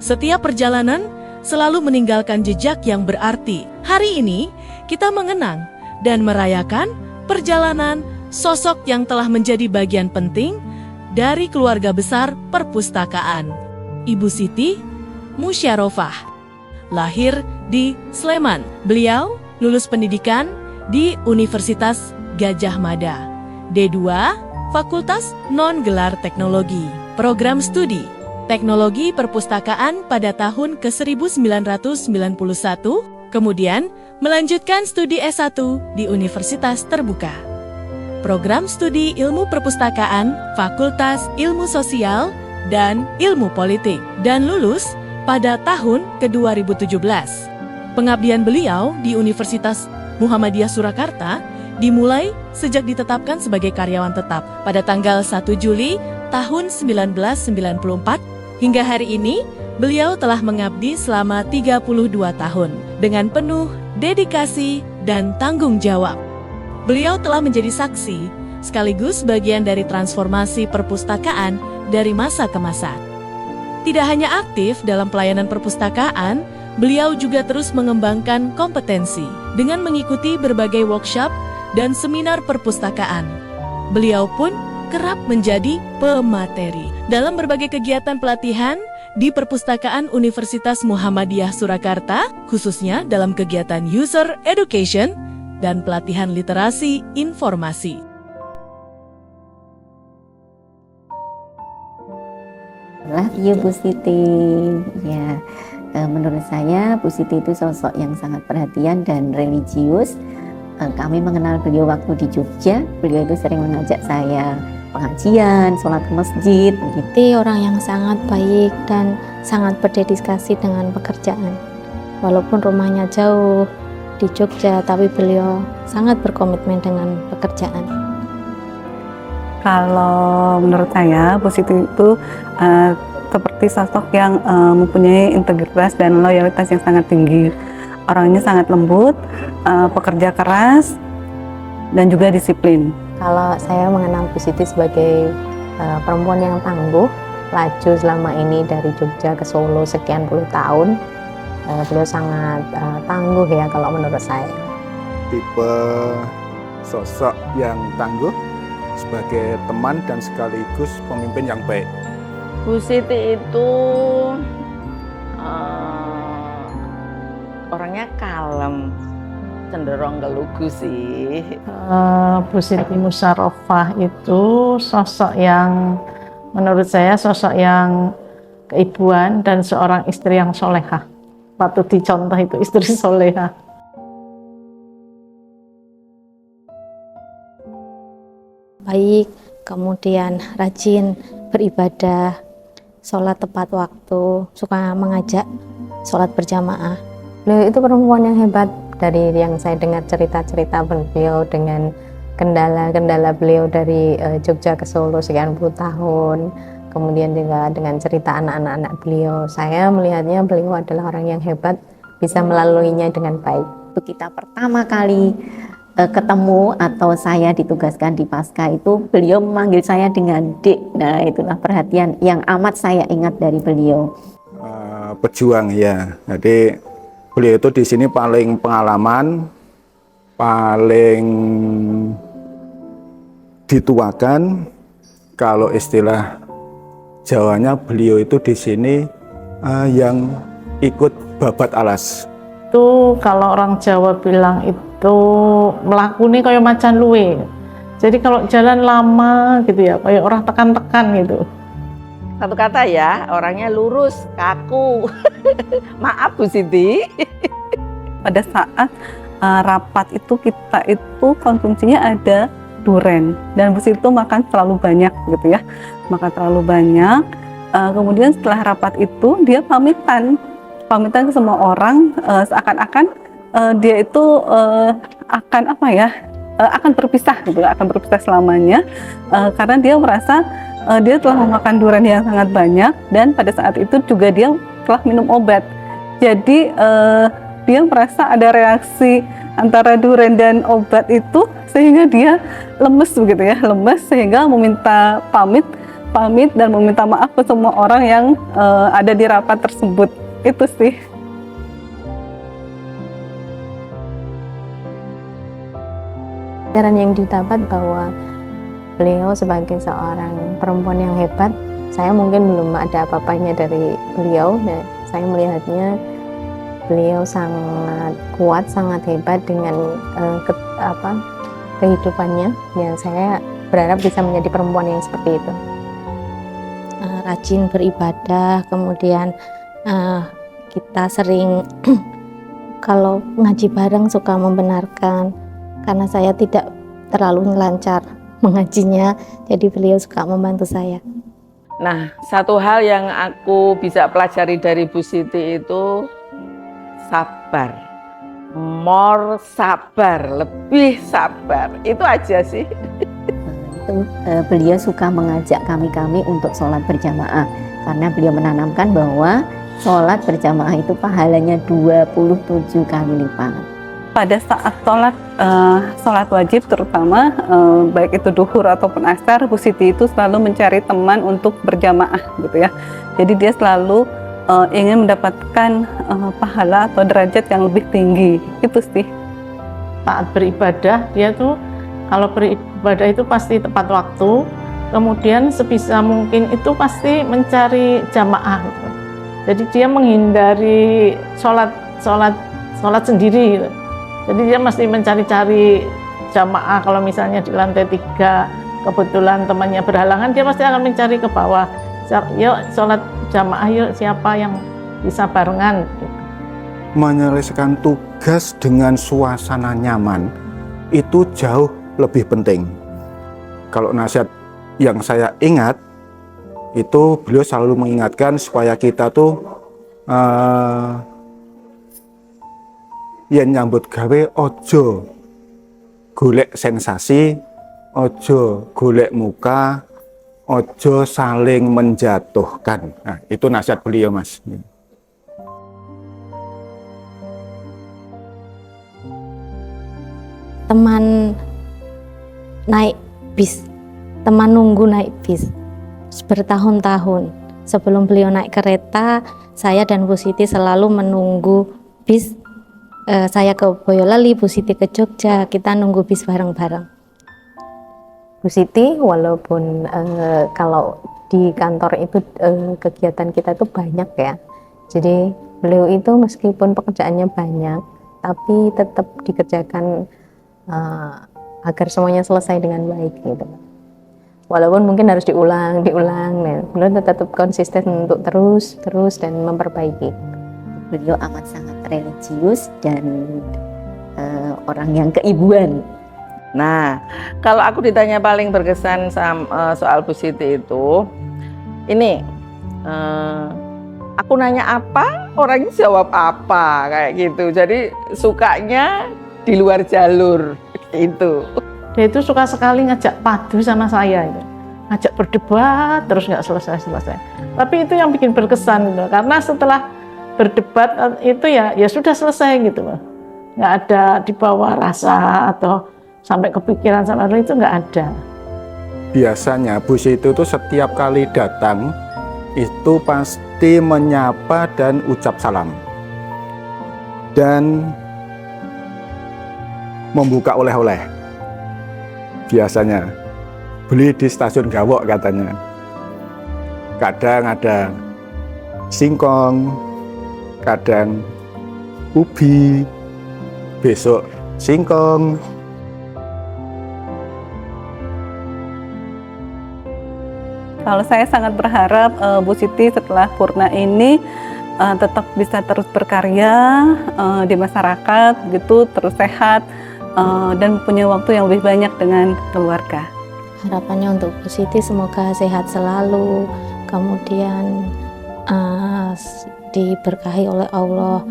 Setiap perjalanan selalu meninggalkan jejak yang berarti. Hari ini, kita mengenang dan merayakan perjalanan sosok yang telah menjadi bagian penting dari keluarga besar perpustakaan. Ibu Siti Musyarofah, lahir di Sleman. Beliau lulus pendidikan di Universitas Gadjah Mada, D2, Fakultas Non-Gelar Teknologi, program studi Teknologi Perpustakaan pada tahun ke-1991, kemudian melanjutkan studi S1 di Universitas Terbuka. Program studi Ilmu Perpustakaan, Fakultas Ilmu Sosial dan Ilmu Politik, dan lulus pada tahun ke-2017. Pengabdian beliau di Universitas Muhammadiyah Surakarta dimulai sejak ditetapkan sebagai karyawan tetap pada tanggal 1 Juli tahun 1994. Hingga hari ini, beliau telah mengabdi selama 32 tahun dengan penuh dedikasi dan tanggung jawab. Beliau telah menjadi saksi sekaligus bagian dari transformasi perpustakaan dari masa ke masa. Tidak hanya aktif dalam pelayanan perpustakaan, beliau juga terus mengembangkan kompetensi dengan mengikuti berbagai workshop dan seminar perpustakaan. Beliau pun kerap menjadi pemateri dalam berbagai kegiatan pelatihan di Perpustakaan Universitas Muhammadiyah Surakarta, khususnya dalam kegiatan user education dan pelatihan literasi informasi. Ya Bu Siti, ya menurut saya Bu Siti itu sosok yang sangat perhatian dan religius. Kami mengenal beliau waktu di Jogja. Beliau itu sering mengajak saya pengajian, sholat ke masjid, begitu. Orang yang sangat baik dan sangat berdedikasi dengan pekerjaan. Walaupun rumahnya jauh di Jogja, tapi beliau sangat berkomitmen dengan pekerjaan. Kalau menurut saya, Bu Siti itu seperti sosok yang mempunyai integritas dan loyalitas yang sangat tinggi. Orangnya sangat lembut, pekerja keras, dan juga disiplin. Kalau saya mengenal Bu Siti sebagai perempuan yang tangguh, laju selama ini dari Jogja ke Solo sekian puluh tahun, beliau sangat tangguh ya kalau menurut saya. Tipe sosok yang tangguh sebagai teman dan sekaligus pemimpin yang baik. Bu Siti itu orangnya kalem, cenderung gelugu sih. Bu Siti Musyarofah itu sosok yang menurut saya sosok yang keibuan dan seorang istri yang solehah. Patut dicontoh itu istri solehah. Baik, kemudian rajin beribadah, sholat tepat waktu, suka mengajak sholat berjamaah. Beliau itu perempuan yang hebat. Dari yang saya dengar cerita-cerita beliau dengan kendala-kendala beliau dari Jogja ke Solo sekian puluh tahun, kemudian juga dengan cerita anak-anak beliau, saya melihatnya beliau adalah orang yang hebat, bisa melaluinya dengan baik. Waktu kita pertama kali ketemu atau saya ditugaskan di Pasca itu, beliau memanggil saya dengan Dek. Nah, itulah perhatian yang amat saya ingat dari beliau. Pejuang ya, jadi beliau itu di sini paling pengalaman, paling dituakan. Kalau istilah Jawanya, beliau itu di sini yang ikut babat alas. Itu kalau orang Jawa bilang itu melakuni kayak macan luwe. Jadi kalau jalan lama gitu ya, kayak orang tekan-tekan gitu. Satu kata ya, orangnya lurus, kaku. Maaf Bu Siti. Pada saat rapat itu kita itu konsumsinya ada duren dan Bu Siti itu makan terlalu banyak gitu ya, makan terlalu banyak. Kemudian setelah rapat itu dia pamitan ke semua orang, seakan-akan dia itu akan apa ya, akan berpisah gitu, akan berpisah selamanya, karena dia merasa dia telah memakan durian yang sangat banyak dan pada saat itu juga dia telah minum obat. Jadi dia merasa ada reaksi antara durian dan obat itu sehingga dia lemes begitu ya, lemes sehingga meminta pamit pamit dan meminta maaf ke semua orang yang ada di rapat tersebut. Itu sih. Pelajaran yang didapat bahwa beliau sebagai seorang perempuan yang hebat, saya mungkin belum ada apa-apanya dari beliau, dan saya melihatnya beliau sangat kuat, sangat hebat dengan kehidupannya. Ya, saya berharap bisa menjadi perempuan yang seperti itu. Rajin beribadah, kemudian kita sering kalau ngaji bareng suka membenarkan, karena saya tidak terlalu lancar mengajinya, jadi beliau suka membantu saya. Nah, satu hal yang aku bisa pelajari dari Bu Siti itu sabar. More sabar, lebih sabar. Itu aja sih. Beliau suka mengajak kami untuk sholat berjamaah, karena beliau menanamkan bahwa sholat berjamaah itu pahalanya 27 kali lipat. Pada saat sholat wajib terutama, baik itu duhur ataupun asar, Bu Siti itu selalu mencari teman untuk berjamaah gitu ya. Jadi dia selalu ingin mendapatkan pahala atau derajat yang lebih tinggi. Itu sih. Saat beribadah, dia tuh kalau beribadah itu pasti tepat waktu, kemudian sebisa mungkin itu pasti mencari jamaah gitu. Jadi dia menghindari sholat sendiri gitu. Jadi dia mesti mencari-cari jamaah. Kalau misalnya di lantai 3 kebetulan temannya berhalangan, dia pasti akan mencari ke bawah. Yuk sholat jamaah, yuk siapa yang bisa barengan. Menyelesaikan tugas dengan suasana nyaman itu jauh lebih penting. Kalau nasihat yang saya ingat, itu beliau selalu mengingatkan supaya kita tuh yen nyambut gawe ojo golek sensasi, ojo golek muka, ojo saling menjatuhkan. Nah, itu nasihat beliau, Mas. Teman naik bis, teman nunggu naik bis bertahun-tahun. Sebelum beliau naik kereta, saya dan Bu Siti selalu menunggu bis. Saya ke Boyolali, Bu Siti ke Jogja, kita nunggu bis bareng-bareng. Bu Siti walaupun kalau di kantor itu kegiatan kita itu banyak ya, jadi beliau itu meskipun pekerjaannya banyak, tapi tetap dikerjakan agar semuanya selesai dengan baik gitu. Walaupun mungkin harus diulang, nah, beliau tetap konsisten untuk terus dan memperbaiki. Beliau amat sangat religius dan orang yang keibuan. Nah, kalau aku ditanya paling berkesan soal Bu Siti itu, ini aku nanya apa, orangnya jawab apa, kayak gitu. Jadi sukanya di luar jalur, itu. Dia itu suka sekali ngajak padu sama saya, itu. Ngajak berdebat terus nggak selesai. Tapi itu yang bikin berkesan gitu, karena setelah berdebat itu ya sudah selesai gitu loh, nggak ada dibawa rasa atau sampai kepikiran sama orang, itu nggak ada. Biasanya Bu Siti itu setiap kali datang itu pasti menyapa dan ucap salam dan membuka oleh-oleh. Biasanya beli di stasiun Gawok katanya. Kadang ada singkong, kadang ubi, besok singkong. Kalau saya sangat berharap Bu Siti setelah Purna ini tetap bisa terus berkarya di masyarakat, gitu, terus sehat dan punya waktu yang lebih banyak dengan keluarga. Harapannya untuk Bu Siti semoga sehat selalu, kemudian diberkahi oleh Allah,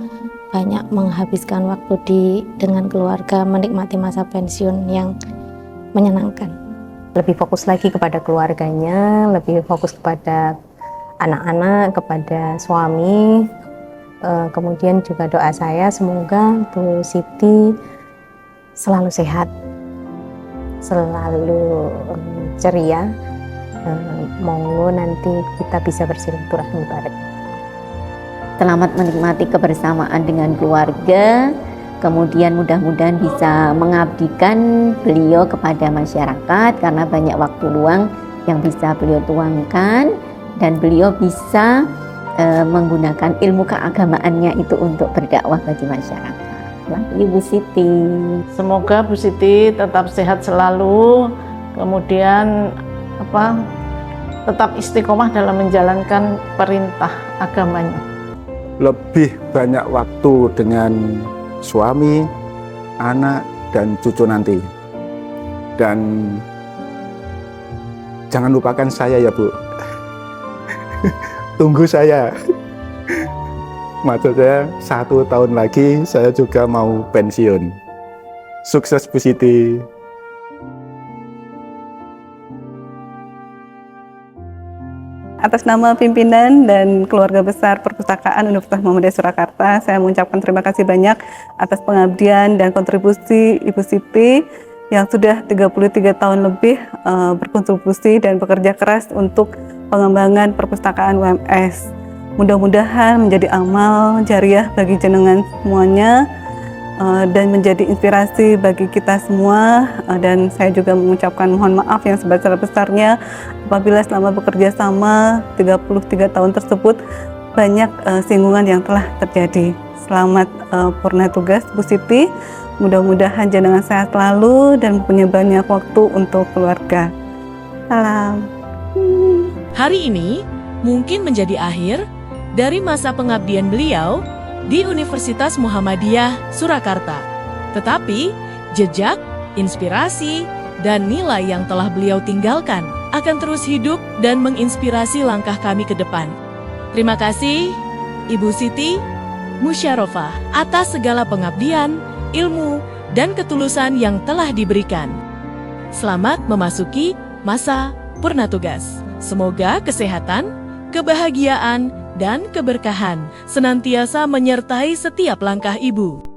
banyak menghabiskan waktu dengan keluarga, menikmati masa pensiun yang menyenangkan. Lebih fokus lagi kepada keluarganya, lebih fokus kepada anak-anak, kepada suami. Kemudian juga doa saya semoga Bu Siti selalu sehat, selalu ceria, monggo nanti kita bisa bersilaturahmi bareng. Selamat menikmati kebersamaan dengan keluarga, kemudian mudah-mudahan bisa mengabdikan beliau kepada masyarakat karena banyak waktu luang yang bisa beliau tuangkan dan beliau bisa menggunakan ilmu keagamaannya itu untuk berdakwah bagi masyarakat. Ibu Siti. Semoga Bu Siti tetap sehat selalu, kemudian tetap istiqomah dalam menjalankan perintah agamanya. Lebih banyak waktu dengan suami, anak, dan cucu nanti. Dan jangan lupakan saya ya Bu. Tunggu saya. Maksud saya 1 tahun lagi saya juga mau pensiun. Sukses Bu Siti. Atas nama pimpinan dan keluarga besar Perpustakaan Universitas Muhammadiyah Surakarta, saya mengucapkan terima kasih banyak atas pengabdian dan kontribusi Ibu Siti yang sudah 33 tahun lebih berkontribusi dan bekerja keras untuk pengembangan perpustakaan UMS. Mudah-mudahan menjadi amal jariah bagi jenengan semuanya dan menjadi inspirasi bagi kita semua, dan saya juga mengucapkan mohon maaf yang sebesar-besarnya apabila selama bekerja sama 33 tahun tersebut banyak singgungan yang telah terjadi. Selamat purna tugas Bu Siti, mudah-mudahan jenengan sehat selalu dan punya banyak waktu untuk keluarga. Salam. Hari ini mungkin menjadi akhir dari masa pengabdian beliau di Universitas Muhammadiyah Surakarta. Tetapi jejak, inspirasi, dan nilai yang telah beliau tinggalkan akan terus hidup dan menginspirasi langkah kami ke depan. Terima kasih Ibu Siti Musyarofah atas segala pengabdian, ilmu, dan ketulusan yang telah diberikan. Selamat memasuki masa purna tugas. Semoga kesehatan, kebahagiaan, dan keberkahan senantiasa menyertai setiap langkah Ibu.